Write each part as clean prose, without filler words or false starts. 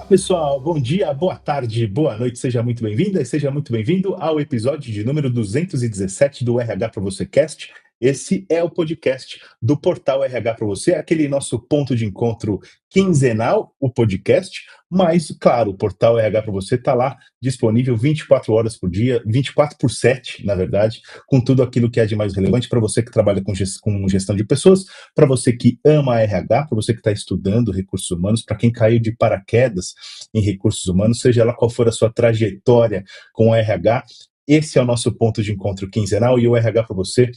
Pessoal, bom dia, boa tarde, boa noite, seja muito bem-vinda e seja muito bem-vindo ao episódio de número 217 do RH para você Cast. Esse é o podcast do portal RH para você, aquele nosso ponto de encontro quinzenal, o podcast, mas, claro, o portal RH para você está lá disponível 24 horas por dia, 24 por 7, na verdade, com tudo aquilo que é de mais relevante para você que trabalha com gestão de pessoas, para você que ama RH, para você que está estudando recursos humanos, para quem caiu de paraquedas em recursos humanos, seja lá qual for a sua trajetória com o RH, esse é o nosso ponto de encontro quinzenal e o RH para você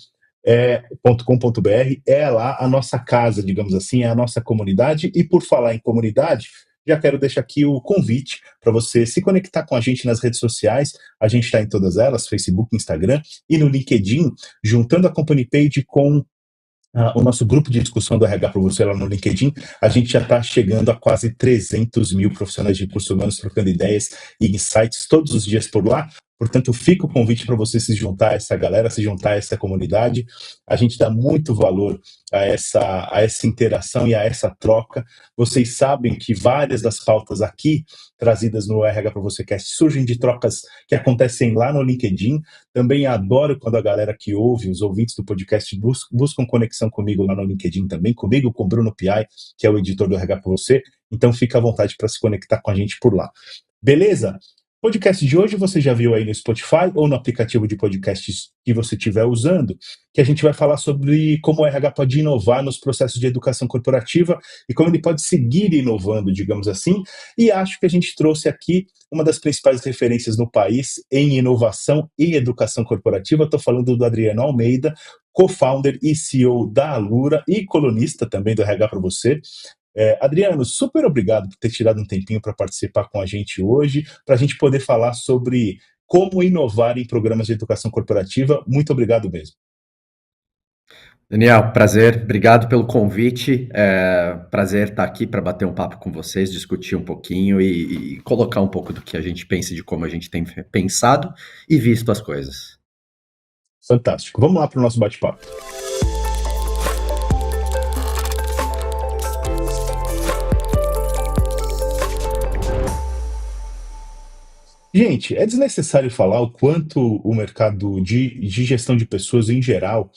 .com.br é lá a nossa casa, digamos assim, é a nossa comunidade. E por falar em comunidade, já quero deixar aqui o convite para você se conectar com a gente nas redes sociais. A gente está em todas elas, Facebook, Instagram e no LinkedIn, juntando a Company Page com o nosso grupo de discussão do RH para você lá no LinkedIn. A gente já está chegando a quase 300 mil profissionais de recursos humanos trocando ideias e insights todos os dias por lá. Portanto, fica o convite para você se juntar a essa galera, se juntar a essa comunidade. A gente dá muito valor a essa interação e a essa troca. Vocês sabem que várias das pautas aqui trazidas no RH para você Cast surgem de trocas que acontecem lá no LinkedIn. Também adoro quando a galera que ouve, os ouvintes do podcast, buscam conexão comigo lá no LinkedIn também, comigo, com o Bruno Piai, que é o editor do RH para você. Então fica à vontade para se conectar com a gente por lá. Beleza? Podcast de hoje você já viu aí no Spotify ou no aplicativo de podcasts que você estiver usando, que a gente vai falar sobre como o RH pode inovar nos processos de educação corporativa e como ele pode seguir inovando, digamos assim. E acho que a gente trouxe aqui uma das principais referências no país em inovação e educação corporativa. Estou falando do Adriano Almeida, co-founder e CEO da Alura e colunista também do RH para você. Adriano, super obrigado por ter tirado um tempinho para participar com a gente hoje, para a gente poder falar sobre como inovar em programas de educação corporativa. Muito obrigado mesmo. Daniel, prazer, obrigado pelo convite. Prazer estar aqui para bater um papo com vocês, discutir um pouquinho e colocar um pouco do que a gente pensa e de como a gente tem pensado e visto as coisas. Fantástico. Vamos lá para o nosso bate-papo. Gente, é desnecessário falar o quanto o mercado de gestão de pessoas em geral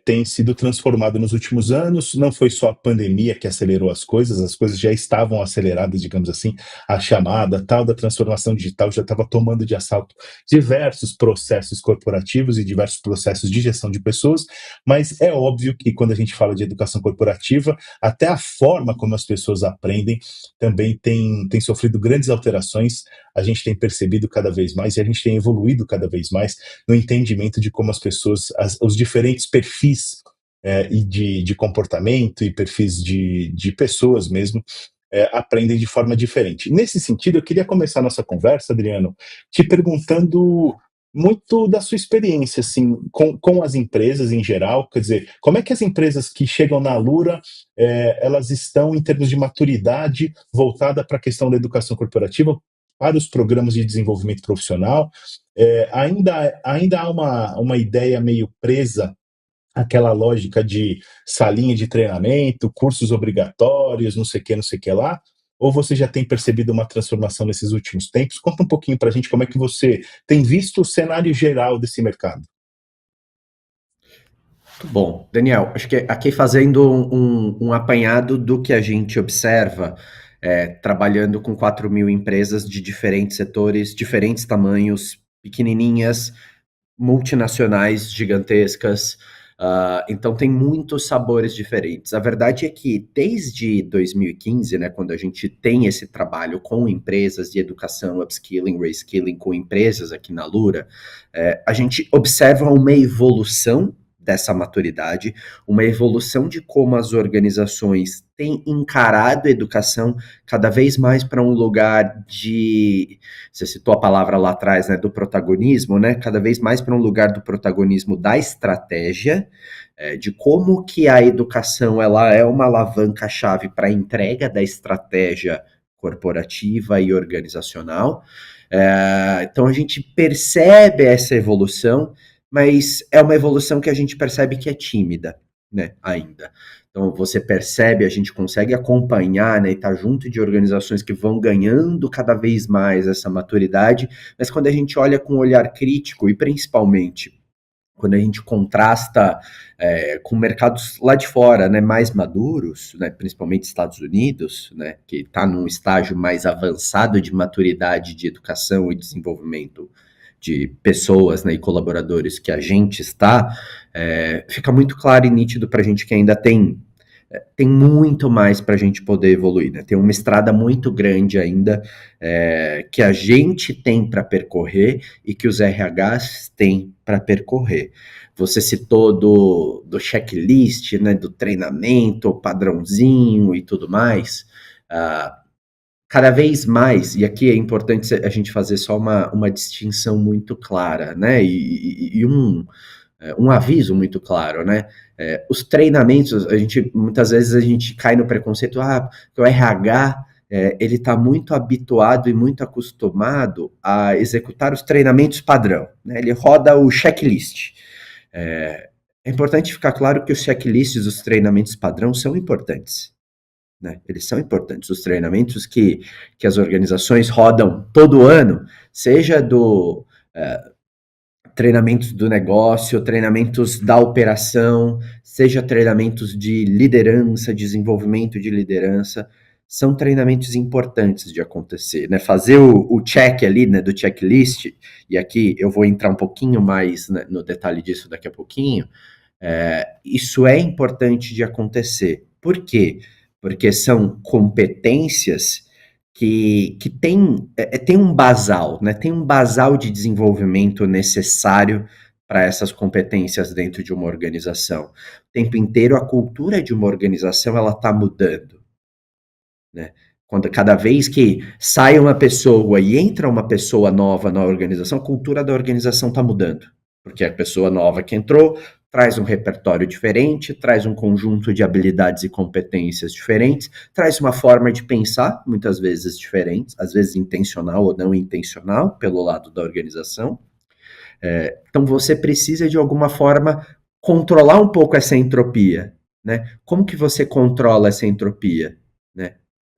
tem sido transformado nos últimos anos. Não foi só a pandemia que acelerou as coisas já estavam aceleradas, digamos assim. A chamada tal da transformação digital já estava tomando de assalto diversos processos corporativos e diversos processos de gestão de pessoas, mas é óbvio que quando a gente fala de educação corporativa, até a forma como as pessoas aprendem também tem sofrido grandes alterações. A gente tem percebido cada vez mais e a gente tem evoluído cada vez mais no entendimento de como as pessoas, os diferentes perfis e de comportamento e perfis de pessoas mesmo aprendem de forma diferente. Nesse sentido, eu queria começar a nossa conversa, Adriano, te perguntando muito da sua experiência assim, com as empresas em geral. Quer dizer, como é que as empresas que chegam na Alura elas estão em termos de maturidade voltada para a questão da educação corporativa, para os programas de desenvolvimento profissional. Ainda há uma ideia meio presa àquela lógica de salinha de treinamento, cursos obrigatórios, não sei o que lá, ou você já tem percebido uma transformação nesses últimos tempos? Conta um pouquinho para a gente como é que você tem visto o cenário geral desse mercado. Muito bom. Daniel, acho que aqui fazendo um apanhado do que a gente observa, trabalhando com 4 mil empresas de diferentes setores, diferentes tamanhos, pequenininhas, multinacionais, gigantescas. Então tem muitos sabores diferentes. A verdade é que desde 2015, né, quando a gente tem esse trabalho com empresas de educação, upskilling, reskilling com empresas aqui na Alura, a gente observa uma evolução dessa maturidade, uma evolução de como as organizações têm encarado a educação cada vez mais para um lugar de, você citou a palavra lá atrás, né, do protagonismo, né, cada vez mais para um lugar do protagonismo da estratégia, de como que a educação ela é uma alavanca-chave para a entrega da estratégia corporativa e organizacional. Então a gente percebe essa evolução, mas é uma evolução que a gente percebe que é tímida. né, ainda. Então, você percebe, a gente consegue acompanhar, né, e estar junto de organizações que vão ganhando cada vez mais essa maturidade, mas quando a gente olha com um olhar crítico, e principalmente quando a gente contrasta com mercados lá de fora, né, mais maduros, né, principalmente Estados Unidos, né, que está num estágio mais avançado de maturidade de educação e desenvolvimento de pessoas, né, e colaboradores que a gente está, fica muito claro e nítido para a gente que ainda tem muito mais para a gente poder evoluir, né? Tem uma estrada muito grande ainda que a gente tem para percorrer e que os RHs têm para percorrer. Você citou do checklist, né, do treinamento, padrãozinho e tudo mais. Cada vez mais, e aqui é importante a gente fazer só uma distinção muito clara, né? E um aviso muito claro, né? Os treinamentos, muitas vezes a gente cai no preconceito, que o RH ele está muito habituado e muito acostumado a executar os treinamentos padrão, né? Ele roda o checklist. É importante ficar claro que os checklists dos treinamentos padrão são importantes, né? Eles são importantes. Os treinamentos que as organizações rodam todo ano, seja do treinamentos do negócio, treinamentos da operação, seja treinamentos de liderança, desenvolvimento de liderança, são treinamentos importantes de acontecer, né? Fazer o check ali, né, do checklist, e aqui eu vou entrar um pouquinho mais, né, no detalhe disso daqui a pouquinho, isso é importante de acontecer. Por quê? Porque são competências que tem um basal, né? Tem um basal de desenvolvimento necessário para essas competências dentro de uma organização. O tempo inteiro a cultura de uma organização ela está mudando, né? Cada vez que sai uma pessoa e entra uma pessoa nova na organização, a cultura da organização está mudando. Porque a pessoa nova que entrou traz um repertório diferente, traz um conjunto de habilidades e competências diferentes, traz uma forma de pensar, muitas vezes diferentes, às vezes intencional ou não intencional, pelo lado da organização. Então você precisa, de alguma forma, controlar um pouco essa entropia, né? Como que você controla essa entropia, né?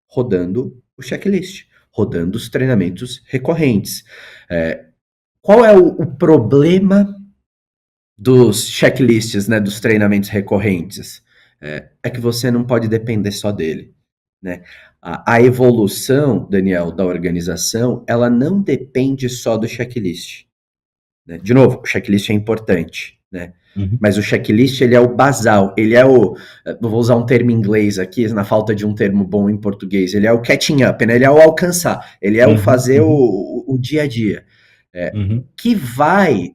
Rodando o checklist, rodando os treinamentos recorrentes. Qual é o problema dos checklists, né, dos treinamentos recorrentes? É que você não pode depender só dele, né? A evolução, Daniel, da organização, ela não depende só do checklist, né? De novo, o checklist é importante, né? Uhum. Mas o checklist, ele é o basal, ele é vou usar um termo em inglês aqui, na falta de um termo bom em português, ele é o catching up, né? Ele é o alcançar, ele é o fazer o dia a dia. Que vai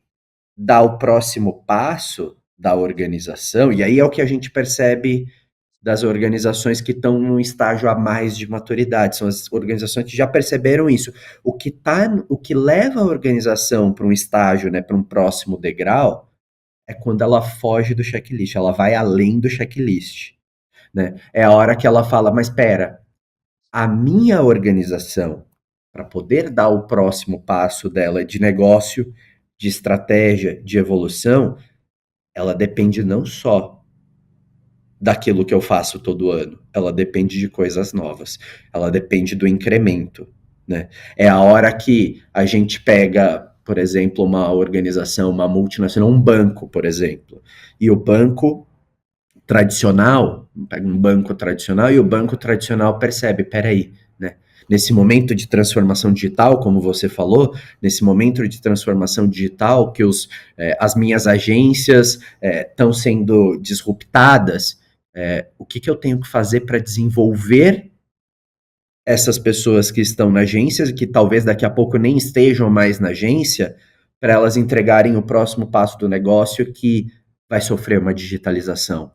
dar o próximo passo da organização, e aí é o que a gente percebe das organizações que estão num estágio a mais de maturidade, são as organizações que já perceberam isso. O que leva a organização para um estágio, né, para um próximo degrau, é quando ela foge do checklist, ela vai além do checklist, né? É a hora que ela fala, mas espera, a minha organização, para poder dar o próximo passo dela de negócio, de estratégia, de evolução, ela depende não só daquilo que eu faço todo ano, ela depende de coisas novas, ela depende do incremento, né? É a hora que a gente pega, por exemplo, uma organização, uma multinacional, um banco, por exemplo, e o banco tradicional, pega um banco tradicional e o banco tradicional percebe, peraí, né? Nesse momento de transformação digital, como você falou, nesse momento de transformação digital que as minhas agências estão sendo disruptadas, o que eu tenho que fazer para desenvolver essas pessoas que estão na agência, que talvez daqui a pouco nem estejam mais na agência, para elas entregarem o próximo passo do negócio que vai sofrer uma digitalização.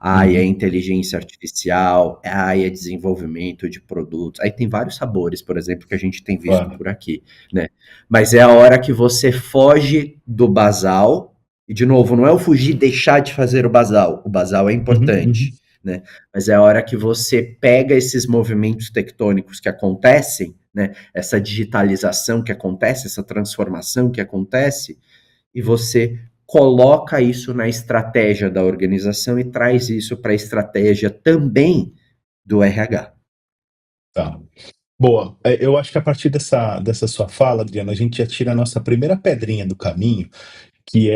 É inteligência artificial, é desenvolvimento de produtos. Aí tem vários sabores, por exemplo, que a gente tem visto por aqui, né? Mas é a hora que você foge do basal, e de novo, não é o fugir deixar de fazer o basal é importante, né? Mas é a hora que você pega esses movimentos tectônicos que acontecem, né? Essa digitalização que acontece, essa transformação que acontece, e você coloca isso na estratégia da organização e traz isso para a estratégia também do RH. Tá. Boa. Eu acho que a partir dessa sua fala, Adriana, a gente já tira a nossa primeira pedrinha do caminho, que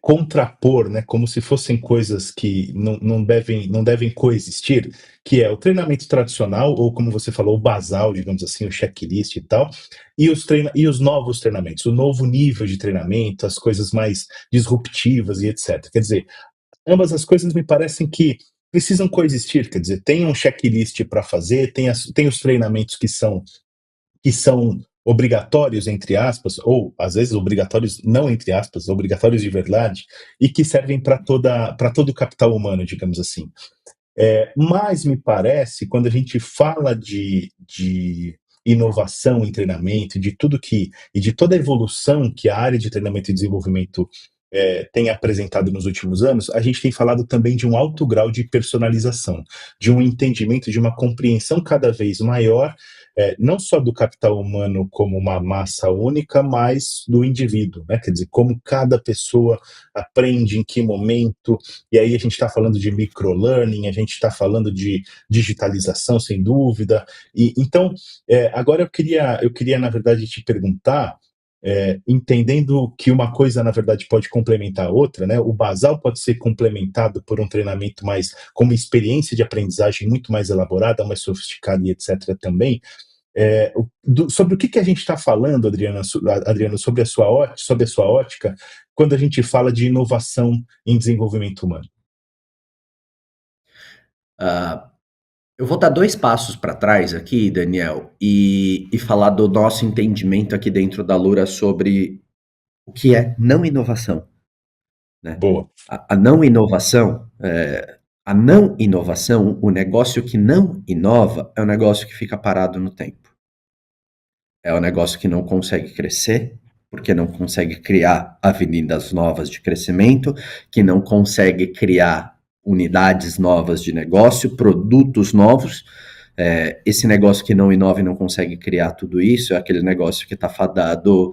contrapor, né, como se fossem coisas que não devem coexistir, que é o treinamento tradicional, ou como você falou, o basal, digamos assim, o checklist e tal, e os novos treinamentos, o novo nível de treinamento, as coisas mais disruptivas e etc. Quer dizer, ambas as coisas me parecem que precisam coexistir, quer dizer, tem um checklist para fazer, tem os treinamentos que são obrigatórios, entre aspas, ou às vezes obrigatórios não entre aspas, obrigatórios de verdade, e que servem para todo o capital humano, digamos assim. Mas me parece, quando a gente fala de inovação em treinamento, e de toda a evolução que a área de treinamento e desenvolvimento tem apresentado nos últimos anos, a gente tem falado também de um alto grau de personalização, de um entendimento, de uma compreensão cada vez maior, não só do capital humano como uma massa única, mas do indivíduo, né? Quer dizer, como cada pessoa aprende, em que momento, e aí a gente está falando de microlearning, a gente está falando de digitalização, sem dúvida. E então, agora eu queria, na verdade, te perguntar, entendendo que uma coisa, na verdade, pode complementar a outra, né? O basal pode ser complementado por um treinamento mais, com uma experiência de aprendizagem muito mais elaborada, mais sofisticada e etc. também. Sobre o que a gente está falando, Adriano, sobre a sua ótica, quando a gente fala de inovação em desenvolvimento humano? Eu vou dar 2 passos para trás aqui, Daniel, e falar do nosso entendimento aqui dentro da Lura sobre o que é não inovação, né? Boa. A não inovação, o negócio que não inova é um negócio que fica parado no tempo. É um negócio que não consegue crescer, porque não consegue criar avenidas novas de crescimento, que não consegue criar unidades novas de negócio, produtos novos. Esse negócio que não inova e não consegue criar tudo isso é aquele negócio que está fadado,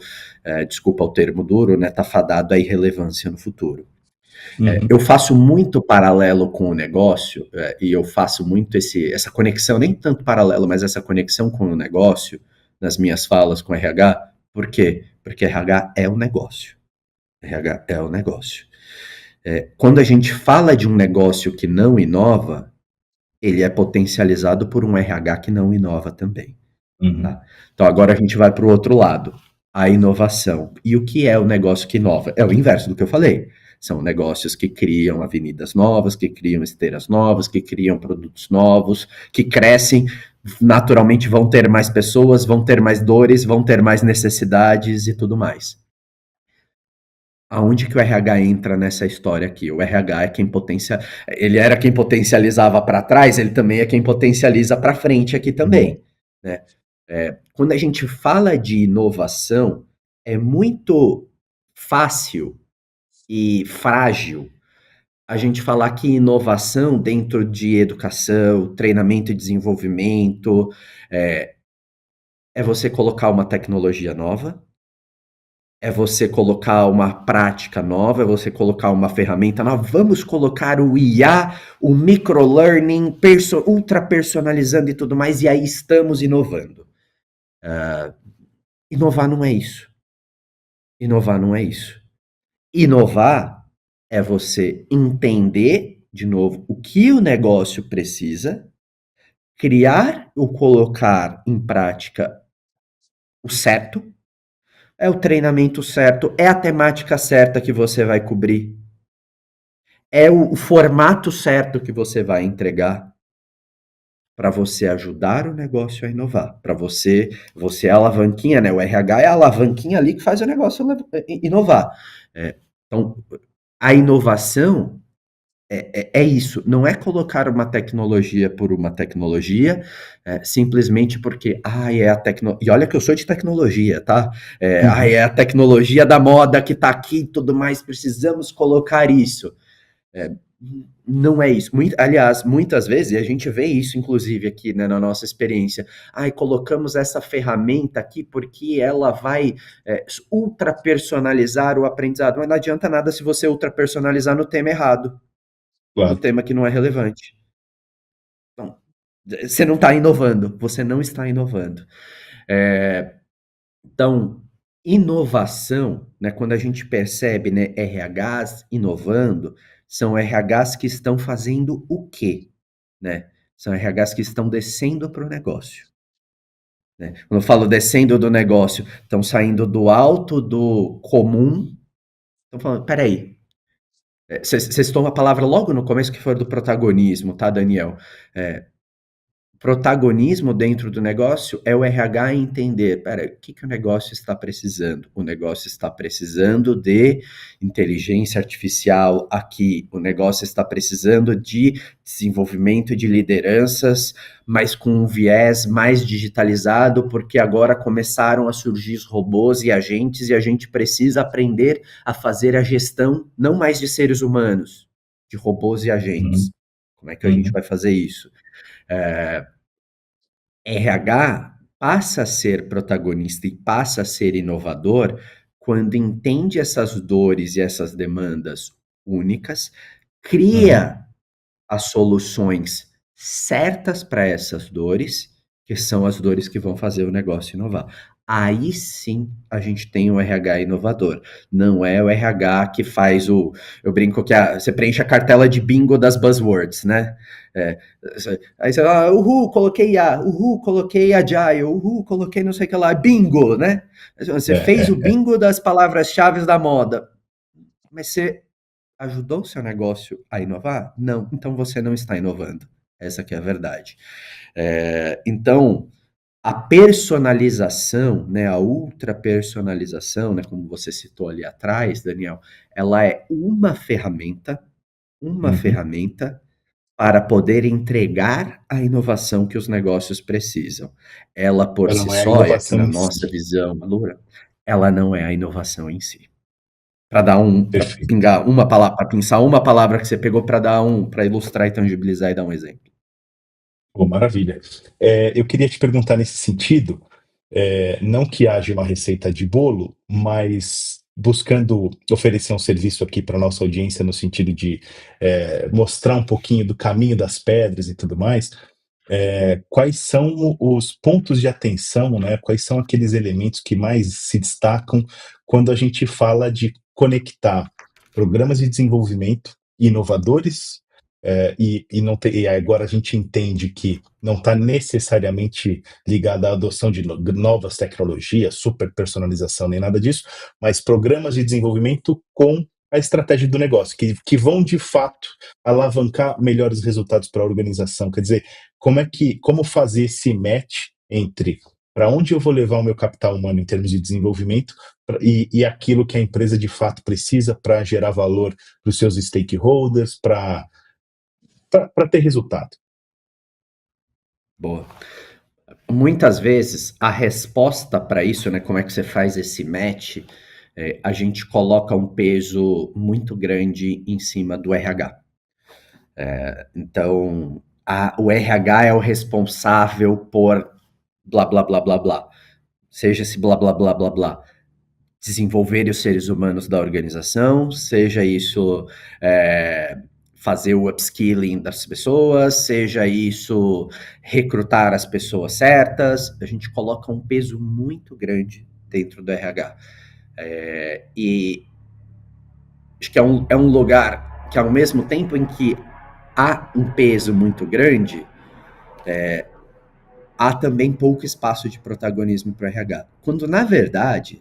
desculpa o termo duro, né? Está fadado à irrelevância no futuro. Eu faço muito paralelo com o negócio, e eu faço muito essa conexão, nem tanto paralelo, mas essa conexão com o negócio, nas minhas falas com RH. Por quê? Porque RH é o negócio. RH é o negócio. Quando a gente fala de um negócio que não inova, ele é potencializado por um RH que não inova também. Tá? Então agora a gente vai para o outro lado, a inovação. E o que é o negócio que inova? É o inverso do que eu falei. São negócios que criam avenidas novas, que criam esteiras novas, que criam produtos novos, que crescem, naturalmente vão ter mais pessoas, vão ter mais dores, vão ter mais necessidades e tudo mais. Aonde que o RH entra nessa história aqui? O RH é quem ele era quem potencializava para trás, ele também é quem potencializa para frente aqui também, né? Quando a gente fala de inovação, é muito fácil e frágil a gente falar que inovação dentro de educação, treinamento e desenvolvimento, é você colocar uma tecnologia nova, é você colocar uma prática nova, é você colocar uma ferramenta nova. Vamos colocar o IA, o microlearning, ultra personalizando e tudo mais, e aí estamos inovando. Inovar não é isso. Inovar não é isso. Inovar é você entender, de novo, o que o negócio precisa, criar ou colocar em prática o certo, é o treinamento certo, é a temática certa que você vai cobrir, é o formato certo que você vai entregar para você ajudar o negócio a inovar, para você é a alavanquinha, né? O RH é a alavanquinha ali que faz o negócio inovar. Então, a inovação é isso, não é colocar uma tecnologia por uma tecnologia, simplesmente porque, é a tecnologia, e olha que eu sou de tecnologia, tá? É a tecnologia da moda que tá aqui e tudo mais, precisamos colocar isso. Não é isso. Aliás, muitas vezes, e a gente vê isso, inclusive, aqui, né, na nossa experiência. Colocamos essa ferramenta aqui porque ela vai ultra personalizar o aprendizado. Mas não adianta nada se você ultra personalizar no tema errado, no Claro. tema que não é relevante. Então, você não está inovando, você não está inovando. Então, inovação, né, quando a gente percebe, né, RHs inovando, são RHs que estão fazendo o quê? Né? São RHs que estão descendo para o negócio. Né? Quando eu falo descendo do negócio, estão saindo do alto do comum, estão falando, peraí, você citou uma palavra logo no começo que foi do protagonismo, tá, Daniel? Protagonismo dentro do negócio é o RH entender, pera, o que o negócio está precisando? O negócio está precisando de inteligência artificial aqui, o negócio está precisando de desenvolvimento de lideranças, mas com um viés mais digitalizado, porque agora começaram a surgir robôs e agentes e a gente precisa aprender a fazer a gestão não mais de seres humanos, de robôs e agentes. Uhum. Como é que a gente Uhum. vai fazer isso? RH passa a ser protagonista e passa a ser inovador quando entende essas dores e essas demandas únicas, Uhum. cria as soluções certas para essas dores, que são as dores que vão fazer o negócio inovar. Aí sim a gente tem o RH inovador. Não é o RH que faz o. Eu brinco que você preenche a cartela de bingo das buzzwords, né? É, aí você fala, uhul, coloquei uhul, coloquei agile, uhul, coloquei não sei o que lá, bingo, né? Você fez o É. bingo das palavras-chave da moda, mas você ajudou o seu negócio a inovar? Não, então você não está inovando. Essa que é a verdade. Então, a personalização, né, a ultra personalização, né, como você citou ali atrás, Daniel, ela é uma Uhum. ferramenta para poder entregar a inovação que os negócios precisam. Ela por Ela si não é a só, e aqui inovação na em nossa si. visão madura, ela não é a inovação em si. Para Perfeito. pingar uma palavra, para pensar uma palavra que você pegou para ilustrar e tangibilizar e dar um exemplo. Pô, maravilha. Eu queria te perguntar nesse sentido, não que haja uma receita de bolo, mas buscando oferecer um serviço aqui para nossa audiência no sentido de mostrar um pouquinho do caminho das pedras e tudo mais. Quais são os pontos de atenção, né? Quais são aqueles elementos que mais se destacam quando a gente fala de conectar programas de desenvolvimento inovadores, não e agora a gente entende que não está necessariamente ligado à adoção de novas tecnologias, super personalização, nem nada disso, mas programas de desenvolvimento com a estratégia do negócio, que vão de fato alavancar melhores resultados para a organização. Quer dizer, como fazer esse match entre para onde eu vou levar o meu capital humano em termos de desenvolvimento e aquilo que a empresa de fato precisa para gerar valor para os seus stakeholders, para ter resultado. Boa. Muitas vezes a resposta para isso, né, como é que você faz esse match, a gente coloca um peso muito grande em cima do RH. Então, o RH é o responsável por blá blá blá blá blá. Seja esse blá blá blá blá blá desenvolver os seres humanos da organização, seja isso fazer o upskilling das pessoas, seja isso recrutar as pessoas certas, a gente coloca um peso muito grande dentro do RH. E acho que é um lugar que, ao mesmo tempo em que há um peso muito grande, há também pouco espaço de protagonismo para o RH. Quando, na verdade,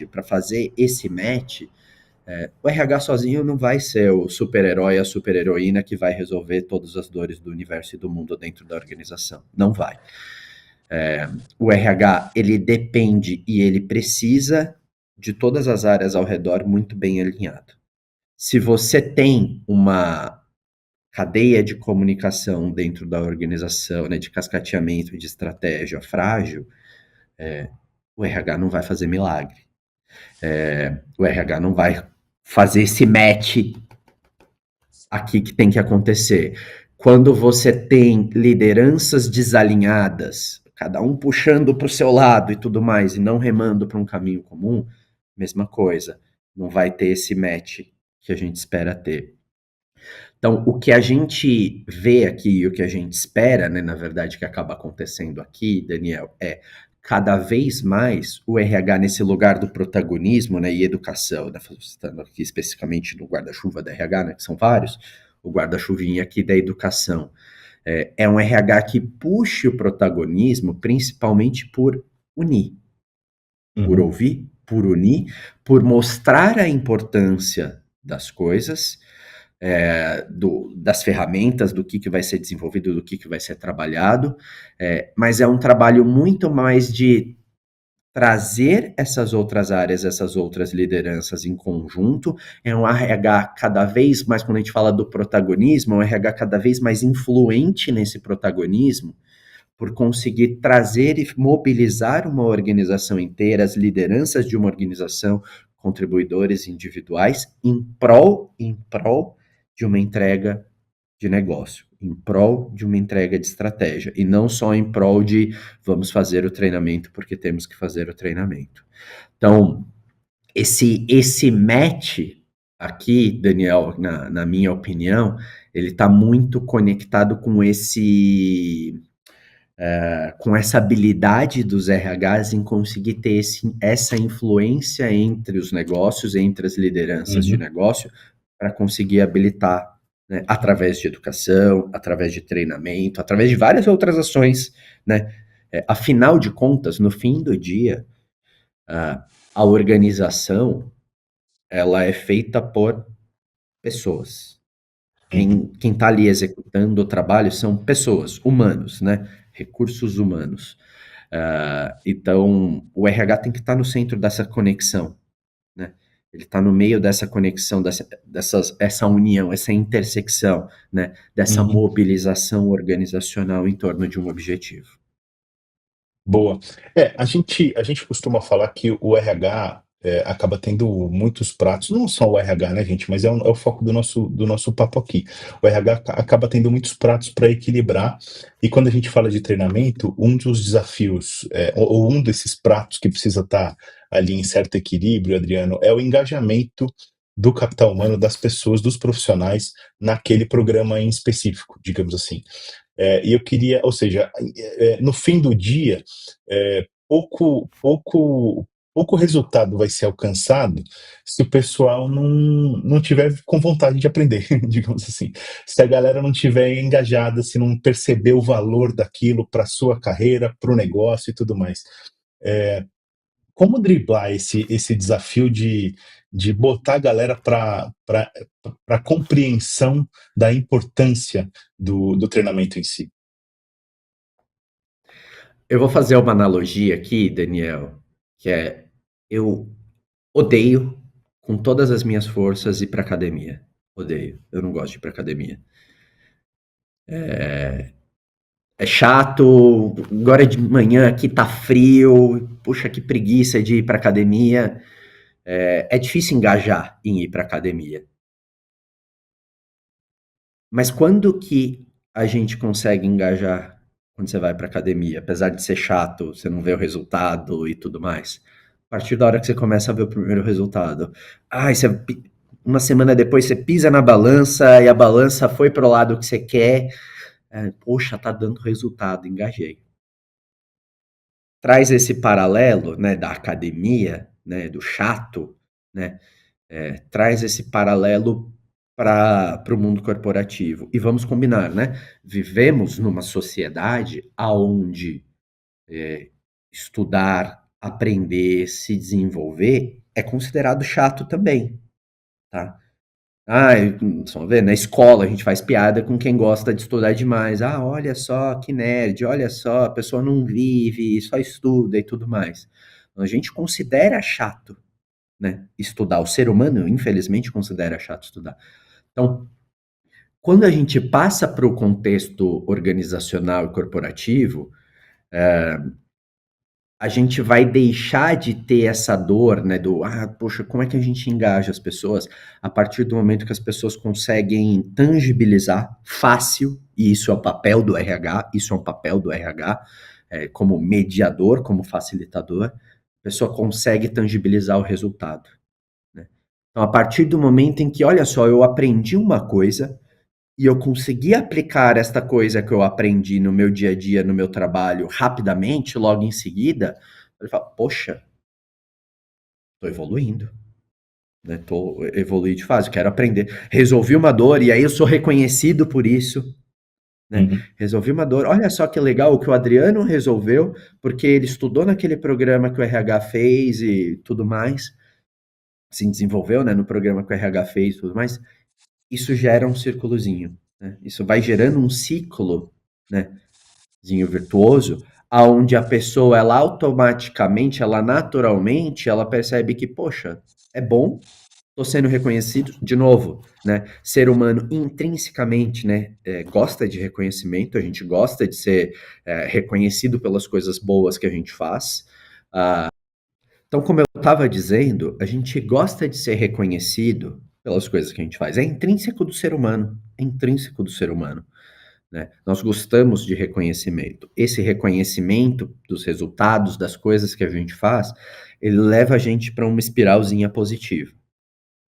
para fazer esse match, o RH sozinho não vai ser o super-herói, a super-heroína que vai resolver todas as dores do universo e do mundo dentro da organização. Não vai. O RH, ele depende e ele precisa de todas as áreas ao redor muito bem alinhado. Se você tem uma cadeia de comunicação dentro da organização, né, de cascateamento e de estratégia frágil, o RH não vai fazer milagre. O RH não vai fazer esse match aqui que tem que acontecer. Quando você tem lideranças desalinhadas, cada um puxando para o seu lado e tudo mais, e não remando para um caminho comum, mesma coisa. Não vai ter esse match que a gente espera ter. Então, o que a gente vê aqui e o que a gente espera, né, na verdade, que acaba acontecendo aqui, Daniel, é cada vez mais o RH nesse lugar do protagonismo, né, e educação, né, estando aqui especificamente no guarda-chuva da RH, né, que são vários, o guarda-chuvinha aqui da educação. É um RH que puxe o protagonismo principalmente por unir, por Uhum, ouvir, por unir, por mostrar a importância das coisas, das ferramentas, do que vai ser desenvolvido, do que vai ser trabalhado, mas é um trabalho muito mais de trazer essas outras áreas, essas outras lideranças em conjunto, é um RH cada vez mais, quando a gente fala do protagonismo, é um RH cada vez mais influente nesse protagonismo, por conseguir trazer e mobilizar uma organização inteira, as lideranças de uma organização, contribuidores individuais, em prol de uma entrega de negócio, em prol de uma entrega de estratégia, e não só em prol de vamos fazer o treinamento porque temos que fazer o treinamento. Então, esse match aqui, Daniel, na minha opinião, ele está muito conectado com essa habilidade dos RHs em conseguir ter essa influência entre os negócios, entre as lideranças de uhum. negócio, para conseguir habilitar, né, através de educação, através de treinamento, através de várias outras ações, né? Afinal de contas, no fim do dia, a organização ela é feita por pessoas. Uhum. Quem está ali executando o trabalho são pessoas, humanos, né? Recursos humanos. Então, o RH tem que estar no centro dessa conexão, né? Ele está no meio dessa conexão, essa união, essa intersecção, né? Dessa Uhum. mobilização organizacional em torno de um objetivo. Boa. A gente costuma falar que o RH acaba tendo muitos pratos, não só o RH, né, gente, mas é o foco do nosso papo aqui. O RH acaba tendo muitos pratos para equilibrar, e quando a gente fala de treinamento, um dos desafios, ou um desses pratos que precisa estar ali em certo equilíbrio, Adriano, é o engajamento do capital humano, das pessoas, dos profissionais, naquele programa em específico, digamos assim. E eu queria, ou seja, no fim do dia, pouco resultado vai ser alcançado se o pessoal não tiver com vontade de aprender, digamos assim. Se a galera não tiver engajada, se não perceber o valor daquilo para sua carreira, para o negócio e tudo mais. Como driblar esse desafio de botar a galera para compreensão da importância do treinamento em si? Eu vou fazer uma analogia aqui, Daniel, que eu odeio com todas as minhas forças ir para academia. Odeio. Eu não gosto de ir para academia. É chato, agora de manhã aqui tá frio, puxa que preguiça de ir para academia. É difícil engajar em ir para academia. Mas quando que a gente consegue engajar quando você vai para academia? Apesar de ser chato, você não vê o resultado e tudo mais. A partir da hora que você começa a ver o primeiro resultado. Ai, uma semana depois você pisa na balança e a balança foi pro lado que você quer. Poxa, tá dando resultado, engajei. Traz esse paralelo, né, da academia, né, do chato, né, traz esse paralelo para o mundo corporativo. E vamos combinar, né? Vivemos numa sociedade aonde estudar, aprender, se desenvolver é considerado chato também, tá? Ah, só ver, na escola a gente faz piada com quem gosta de estudar demais. Ah, olha só que nerd, olha só, a pessoa não vive, só estuda e tudo mais. A gente considera chato, né, estudar. O ser humano, infelizmente, considera chato estudar. Então, quando a gente passa para o contexto organizacional e corporativo, a gente vai deixar de ter essa dor, né, poxa, como é que a gente engaja as pessoas? A partir do momento que as pessoas conseguem tangibilizar fácil, e isso é o papel do RH, isso é um papel do RH, como mediador, como facilitador, a pessoa consegue tangibilizar o resultado, né? Então, a partir do momento em que, olha só, eu aprendi uma coisa, e eu consegui aplicar esta coisa que eu aprendi no meu dia a dia, no meu trabalho, rapidamente, logo em seguida, ele fala, poxa, estou evoluindo, né? Estou evoluindo de fase, quero aprender. Resolvi uma dor e aí eu sou reconhecido por isso, né? Uhum. Resolvi uma dor. Olha só que legal o que o Adriano resolveu, porque ele estudou naquele programa que o RH fez e tudo mais, se desenvolveu, né, no programa que o RH fez e tudo mais. Isso gera um círculozinho, né? Isso vai gerando um ciclo, né, virtuoso, aonde a pessoa, ela automaticamente, ela naturalmente, ela percebe que, poxa, é bom, estou sendo reconhecido, de novo, né, ser humano intrinsecamente, né, gosta de reconhecimento, a gente gosta de ser reconhecido pelas coisas boas que a gente faz. Então, como eu estava dizendo, a gente gosta de ser reconhecido pelas coisas que a gente faz, é intrínseco do ser humano, é intrínseco do ser humano, né? Nós gostamos de reconhecimento. Esse reconhecimento dos resultados, das coisas que a gente faz, ele leva a gente para uma espiralzinha positiva,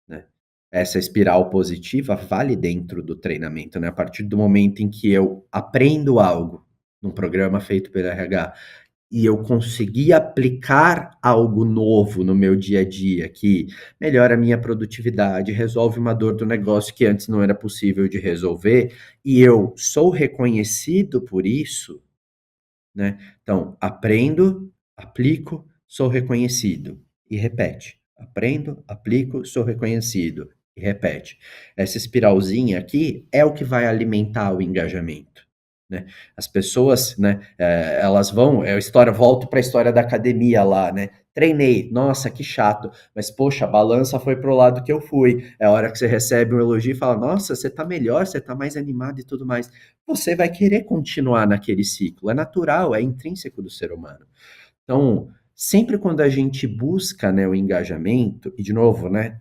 né? Essa espiral positiva vale dentro do treinamento, né? A partir do momento em que eu aprendo algo num programa feito pelo RH e eu conseguir aplicar algo novo no meu dia a dia que melhora a minha produtividade, resolve uma dor do negócio que antes não era possível de resolver, e eu sou reconhecido por isso, né? Então, aprendo, aplico, sou reconhecido e repete. Aprendo, aplico, sou reconhecido e repete. Essa espiralzinha aqui é o que vai alimentar o engajamento, né? As pessoas, né, elas vão, volto para a história da academia lá, né? Treinei, nossa, que chato, mas poxa, a balança foi pro lado que eu fui. É a hora que você recebe um elogio e fala, nossa, você tá melhor, você tá mais animado e tudo mais. Você vai querer continuar naquele ciclo. É natural, é intrínseco do ser humano. Então, sempre quando a gente busca, né, o engajamento, e de novo, né,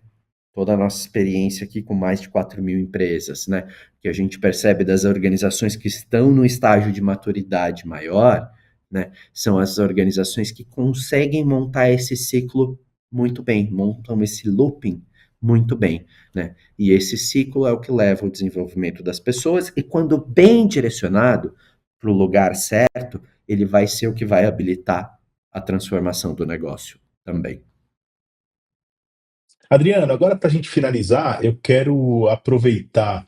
toda a nossa experiência aqui com mais de 4.000 empresas, né, que a gente percebe das organizações que estão no estágio de maturidade maior, né, são as organizações que conseguem montar esse ciclo muito bem, montam esse looping muito bem, né? E esse ciclo é o que leva ao desenvolvimento das pessoas e quando bem direcionado para o lugar certo, ele vai ser o que vai habilitar a transformação do negócio também. Adriano, agora para a gente finalizar, eu quero aproveitar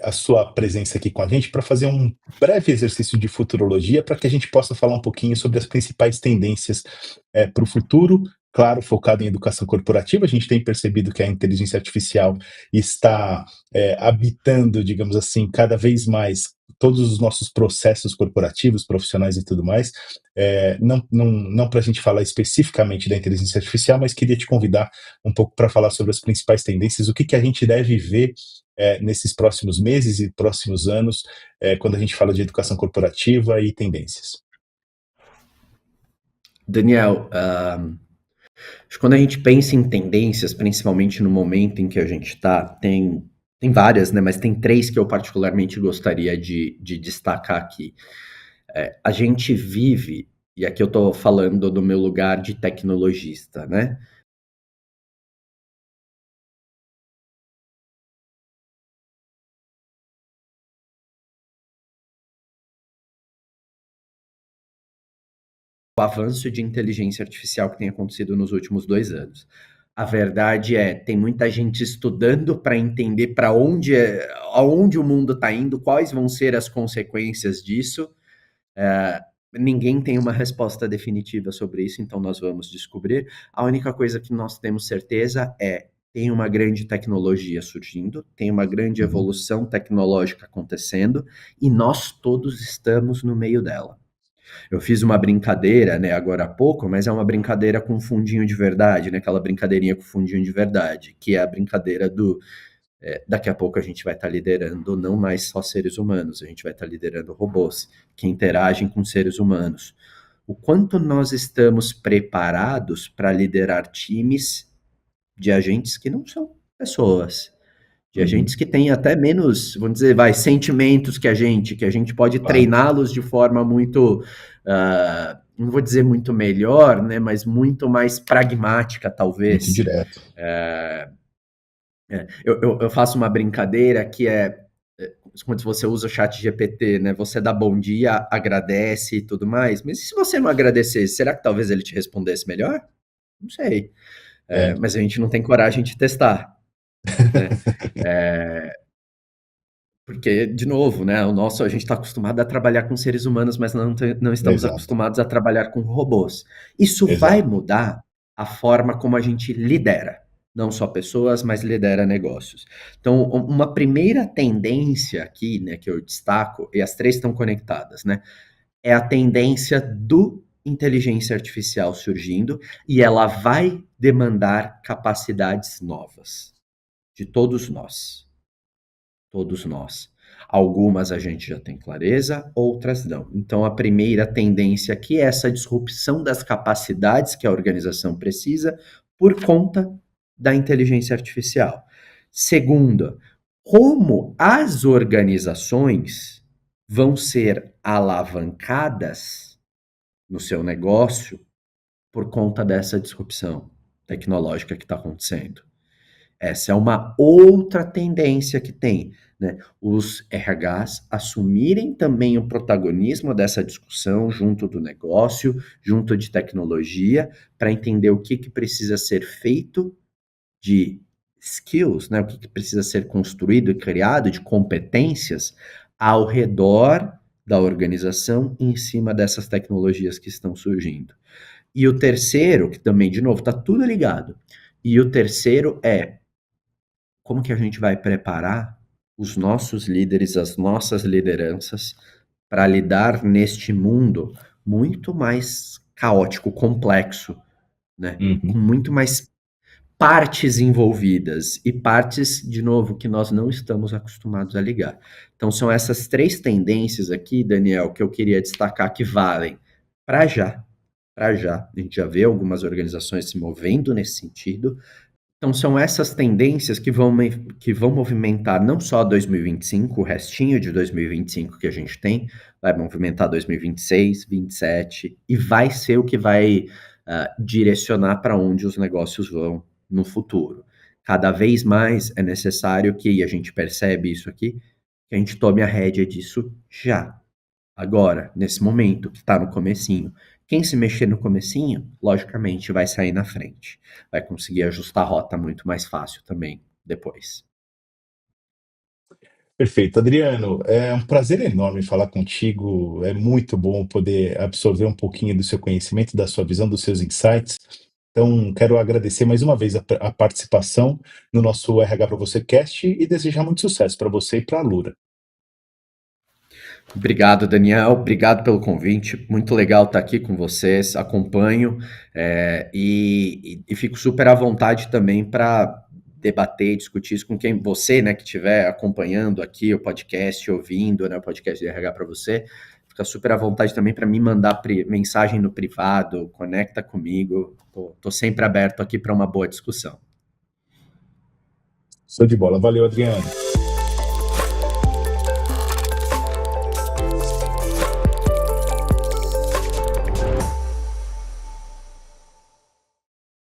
a sua presença aqui com a gente para fazer um breve exercício de futurologia para que a gente possa falar um pouquinho sobre as principais tendências para o futuro, claro, focado em educação corporativa. A gente tem percebido que a inteligência artificial está habitando, digamos assim, cada vez mais todos os nossos processos corporativos, profissionais e tudo mais. Não para a gente falar especificamente da inteligência artificial, mas queria te convidar um pouco para falar sobre as principais tendências, o que a gente deve ver nesses próximos meses e próximos anos, quando a gente fala de educação corporativa e tendências. Daniel, acho que quando a gente pensa em tendências, principalmente no momento em que a gente está, tem várias, né? Mas tem três que eu particularmente gostaria de destacar aqui. A gente vive, e aqui eu estou falando do meu lugar de tecnologista, né? O avanço de inteligência artificial que tem acontecido nos últimos 2 anos. A verdade é, tem muita gente estudando para entender para aonde o mundo está indo, quais vão ser as consequências disso. Ninguém tem uma resposta definitiva sobre isso, então nós vamos descobrir. A única coisa que nós temos certeza é tem uma grande tecnologia surgindo, tem uma grande evolução tecnológica acontecendo e nós todos estamos no meio dela. Eu fiz uma brincadeira, né, agora há pouco, mas é uma brincadeira com fundinho de verdade, né, aquela brincadeirinha com fundinho de verdade, que é a brincadeira do daqui a pouco a gente vai estar liderando não mais só seres humanos, a gente vai estar liderando robôs que interagem com seres humanos. o quanto nós estamos preparados para liderar times de agentes que não são pessoas, de agentes Uhum. que têm até menos, vamos dizer, sentimentos que a gente pode Claro. treiná-los de forma muito, não vou dizer muito melhor, né, mas muito mais pragmática, Muito talvez. direto. Eu faço uma brincadeira que quando você usa o chat GPT, né? Você dá bom dia, agradece e tudo mais, mas e se você não agradecesse, será que talvez ele te respondesse melhor? Não sei. É. Mas a gente não tem coragem de testar, né? Porque, de novo, né? A gente está acostumado a trabalhar com seres humanos, mas não estamos Exato, acostumados a trabalhar com robôs. Isso vai exato. mudar a forma como a gente lidera, não só pessoas, mas lidera negócios. Então, uma primeira tendência aqui, né, que eu destaco, e as três estão conectadas, né? É a tendência do inteligência artificial surgindo e ela vai demandar capacidades novas de todos nós. Todos nós. Algumas a gente já tem clareza, outras não. Então, a primeira tendência aqui é essa disrupção das capacidades que a organização precisa por conta da inteligência artificial. Segunda, como as organizações vão ser alavancadas no seu negócio por conta dessa disrupção tecnológica que está acontecendo. Essa é uma outra tendência que tem, né? Os RHs assumirem também o protagonismo dessa discussão junto do negócio, junto de tecnologia, para entender o que precisa ser feito de skills, né? O que precisa ser construído e criado de competências ao redor da organização em cima dessas tecnologias que estão surgindo. E o terceiro, que também, de novo, está tudo ligado. E o terceiro é como que a gente vai preparar os nossos líderes, as nossas lideranças para lidar neste mundo muito mais caótico, complexo, né? Com Uhum. muito mais partes envolvidas e partes, de novo, que nós não estamos acostumados a ligar. Então, são essas três tendências aqui, Daniel, que eu queria destacar que valem para já. Para já. A gente já vê algumas organizações se movendo nesse sentido, então, são essas tendências que vão movimentar não só 2025, o restinho de 2025 que a gente tem, vai movimentar 2026, 27, e vai ser o que vai direcionar para onde os negócios vão no futuro. Cada vez mais é necessário que, e a gente percebe isso aqui, que a gente tome a rédea disso já. Agora, nesse momento, que está no comecinho. Quem se mexer no comecinho, logicamente, vai sair na frente. Vai conseguir ajustar a rota muito mais fácil também depois. Perfeito, Adriano. É um prazer enorme falar contigo. É muito bom poder absorver um pouquinho do seu conhecimento, da sua visão, dos seus insights. Então, quero agradecer mais uma vez a participação no nosso RH para você Cast e desejar muito sucesso para você e para a Lura. Obrigado, Daniel. Obrigado pelo convite. Muito legal estar aqui com vocês. Acompanho e fico super à vontade também para debater e discutir isso com quem você, né, que estiver acompanhando aqui o podcast, ouvindo, né, o podcast de RH para você. Fica super à vontade também para me mandar mensagem no privado, conecta comigo. Tô sempre aberto aqui para uma boa discussão. Show de bola. Valeu, Adriano.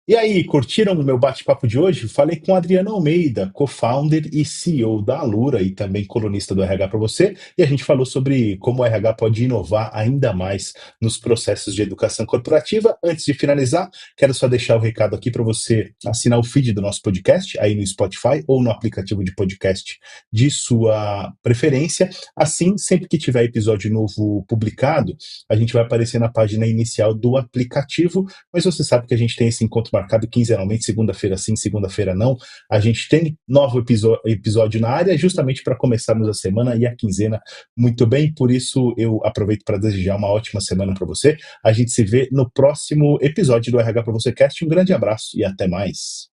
E aí, curtiram o meu bate-papo de hoje? Falei com Adriano Almeida, co-founder e CEO da Alura e também colunista do RH para você, e a gente falou sobre como o RH pode inovar ainda mais nos processos de educação corporativa. Antes de finalizar, quero só deixar o recado aqui para você assinar o feed do nosso podcast aí no Spotify ou no aplicativo de podcast de sua preferência. Assim, sempre que tiver episódio novo publicado, a gente vai aparecer na página inicial do aplicativo, mas você sabe que a gente tem esse encontro marcado quinzenalmente, segunda-feira sim, segunda-feira não. A gente tem novo episódio na área, justamente para começarmos a semana e a quinzena muito bem. Por isso, eu aproveito para desejar uma ótima semana para você. A gente se vê no próximo episódio do RH para você Cast. Um grande abraço e até mais.